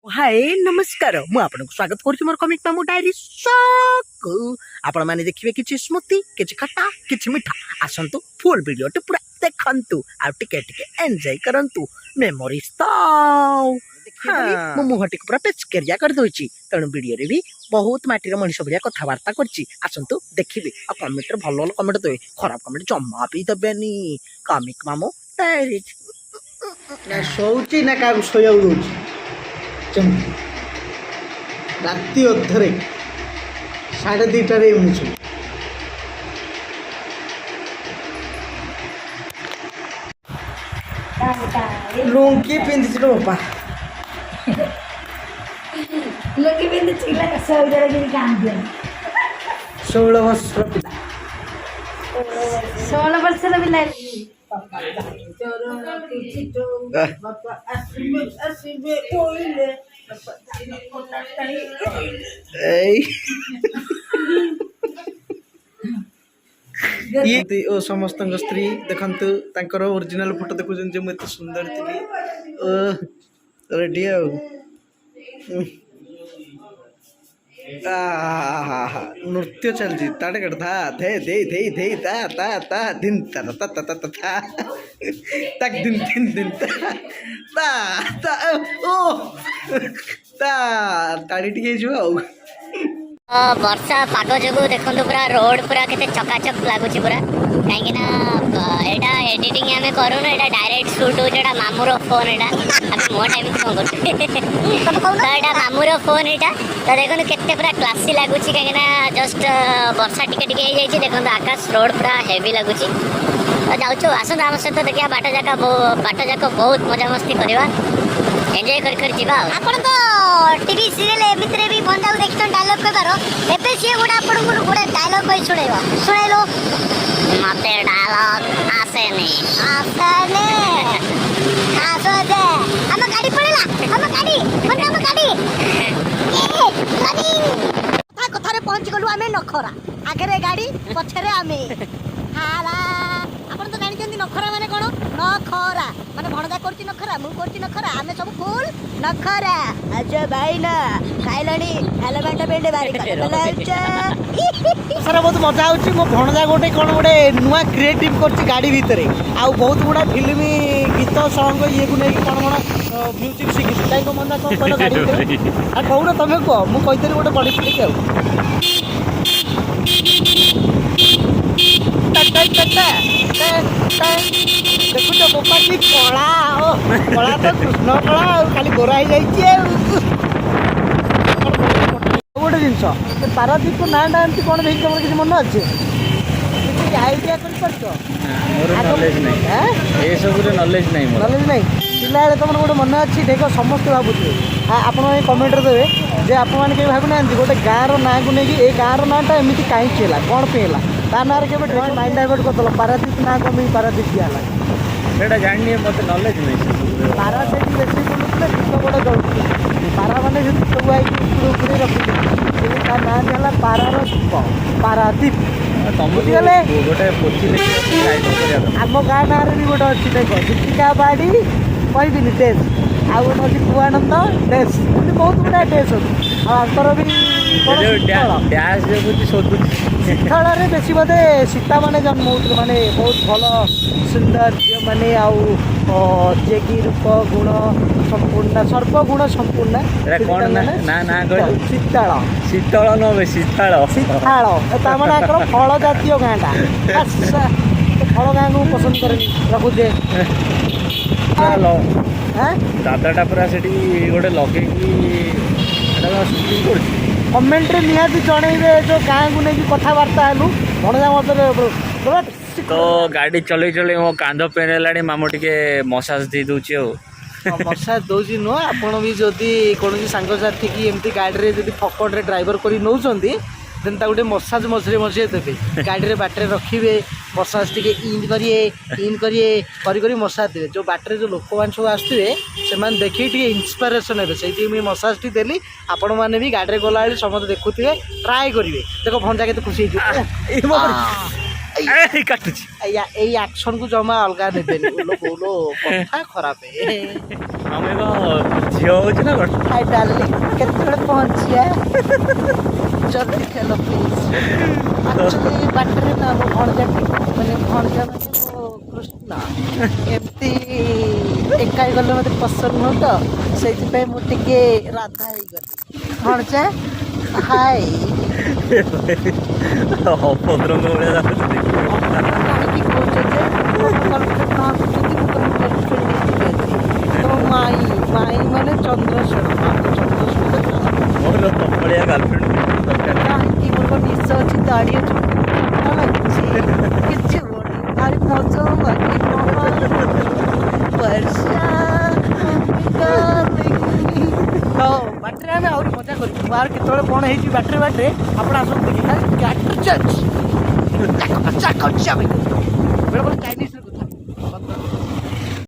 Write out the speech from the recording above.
हाय नमस्कार मु आपनको स्वागत करुछु मोर कमिक मामू डायरी आपण माने देखिबे किछि स्मृति किछि खट्टा किछि मिठा आसंतु फुल वीडियो टे पूरा देखंतु आ टिके टिके एन्जॉय करंतु मेमोरीज ताऊ मु मुहटी पूरा पेच करिया कर दोछि तण वीडियो रे भी बहुत माटीर मनीष भलिया कथा वार्ता करछि आसंतु देखिबे आ कमेंट रे भलो भलो कमेंट देबे खराब कमेंट जम्मा भी देबेनी कमिक मामू डायरी ना शौची ना का सोया उड़ुची राति अधरे 2:30 उठुछु लुंगी पिंधि रो बापा लुंगी पिंधि चिला सौदर गिरी काम दिया 16 वर्षर पिला 16 वर्षर पिला ये ओ समस्त स्त्री देखंतु तांकर ओरिजिनल फोटो देखुछन जे मते सुंदर थिली रेडी आउ नृत्य चलती ताड़े कर था थे दे दे दे ता ता ता दिन ता ता ता ता ता तक दिन दिन दिन ता ता ओ ता ताड़ी टिके जो वर्षा पाग जो देखो पूरा रोड पूरा केते चकाचक लगुच पूरा कहीं एटा एडिटिंग आम करूँ एटा डायरेक्ट शूट हो मामूर फोन एटा मो टाइम कौन कर मामूर फोन यहाँ तो देखो केते पूरा क्लासी लगुच कहीं जस्ट वर्षा टिके टिके हो जाए देखो आकाश रोड पूरा हेवी लगुच तो जाऊँ आसत आम सहित देखा बाट जाक बहुत मजा मस्ती करवा एंजॉय कर जीवा आपण तो टीवी सीरियल एमित्रे भी बंदा देखछन डायलॉग कहबार एबे से गोडा आपण गोडा डायलॉग कहि सुनेबो सुनेलो मते डायलॉग आसे दे हम गाड़ी पड़ेला हम गाड़ी ए रनिंग कथा रे पहुंच गलु आमे नखरा आगे गाड़ी पछरे आमे हाला आपण तो जानि जंदी नखरा माने कोन नखरा माने भणदा करछि नखरा मु करछि नखरा आमे सब फुल नखरा अच्छा भाई ना खाइलानी हेलमेट बेंडे बारी कर सर बहुत मजा आउची मो भणजा गोटे कोन गोटे नुवा क्रिएटिव करछि गाड़ी भितरे आ बहुत गुडा फिल्म गीत सॉन्ग ये को नै कोन कोन म्यूजिक सिखि ताई को मनदा कोन कोन गाड़ी भितरे आ कहूना तमे को मु कहितरी गोटे बड़ी फिल्म के देखु तो बोपा की कला कला तो कृष्ण कला खाली गोरा ही जाइए गोटे जिनस पारादीप को ना एमती कौन देखिए तुम किसी मन अच्छे किसी आइडिया कर नॉलेज नहीं पिला तुम गोटे मन अच्छी देख समस्त भावुए आपण कमेंट देवे जे आप भावुना गोटे गाँव ना को लेकिन ए गाँव नाटा एमती कहीं कौन पे ता ना के माइंड डाइवर्ट कर पारादीप ना कम पारादीप दिया जानी मत नॉलेज नहीं पारा से बेसी बुलूले गीत गोटे गाँव पारा मैंने सब आई रखी ना दिला पारार दीप पारादीप बुझीगले गोटे आम गाँ ना भी गोटे अच्छी देख दीपिका बाड़ी कहबिनी डेस आउ गोटे अच्छी कुआनंद डेस बहुत गुड़ा डेस अच्छी आंकर भी शीतल बेसी बोधे सीता माने जन्म होते माने बहुत भल सुंदर झील मैंने जे कि रूप गुण संपूर्ण सर्वगुण संपूर्ण शीतल शीतल न शीतल शीतल मैंने फल जातीय गाँटा फल गाँ को पसंद करे रखुचे दादाटा पूरा से गोटे लगे कमेंट निहाती जनइबे जो गाँ को लेकिन कथबार्ता हेलु भणजा मत तो गाड़ी चल चल मो कांध पेन है मामू टे मसाज दे दूची मसाज दौर नुह आपण भी जदि कौन सांगसाथी की एमती गाड़ी में फकड़े ड्राइवर कर नौकरी देन गोटे मसाज मझे मझे देवे गाड़ी में बाटर रखिए मसाज टे इन करिए मसाज देवे जो बाटर जो लोक मैंने सब आसुए से देखिए टे इन्स्पिरेसन हे से मसाज टी देली आपण मैंने भी गाड़ी गला समस्त देखुए ट्राए करेंगे देख भंजा के खुशी ଏଇ କାଟୁଛି ଏଇ ଆକ୍ସନକୁ ଜମା ଅଲଗା ନେବେନି ବୋଲୋ କଥା ଖରାପ ଆମେ ଝିଅ ହଉଛି ନା କଣ ହାଇ ଡାର୍ଲିଂ କେତେବେଳେ ପହଞ୍ଚିବା ଜଲ୍ଦି ଖେଳ ପ୍ଲିଜ୍ ଆକ୍ଚୁଆଲି ବାଟରେ ନା ମୋ ଭଣଜାଟି ମାନେ ଭଣଜା ମାନେ ମୋ କୃଷ୍ଣ ଏମିତି ଏକା ହେଇଗଲେ ମୋତେ ପସନ୍ଦ ନୁହଁ ତ ସେଇଥିପାଇଁ ମୁଁ ଟିକେ ରାଧା ହେଇଗଲି ଭଣଜା ହାଇ ଅଭଦ୍ରଙ୍କ ଭଳିଆ ଲାଗୁଛି କାହିଁକି କହୁଛ ଯେ ମୋ ଗର୍ଲଫ୍ରେଣ୍ଡ ଭାବୁଛନ୍ତି ମୁଁ ତମ ଗର୍ଲଫ୍ରେଣ୍ଡ ହେଇଯିବି ତମ ମାଇ ମାନେ ଚନ୍ଦ୍ରଶେଖର ମୋର ଭଳିଆ ଗାର୍ଲଫ୍ରେଣ୍ଡ ଦରକାର କାହିଁକି ମୋର ନିଶ ଅଛି ଦାଢ଼ି ଅଛି ଭଲ ଲାଗୁଛି କିଛି ବଢ଼ି ଭାରି ମଜା ଲାଗେ ବର୍ଷା ହଉ ବାଟରେ ଆମେ ଆହୁରି ମଜା କରିବୁ ବାହାର କେତେବେଳେ କ'ଣ ହେଇଛି ବାଟରେ ଆପଣ ଆସନ୍ତୁ ଦେଖି ଖାଲି ଚାକ ଚାକ ଚାକ ବେଳେ ବେଳେ ଚାଇନିଜ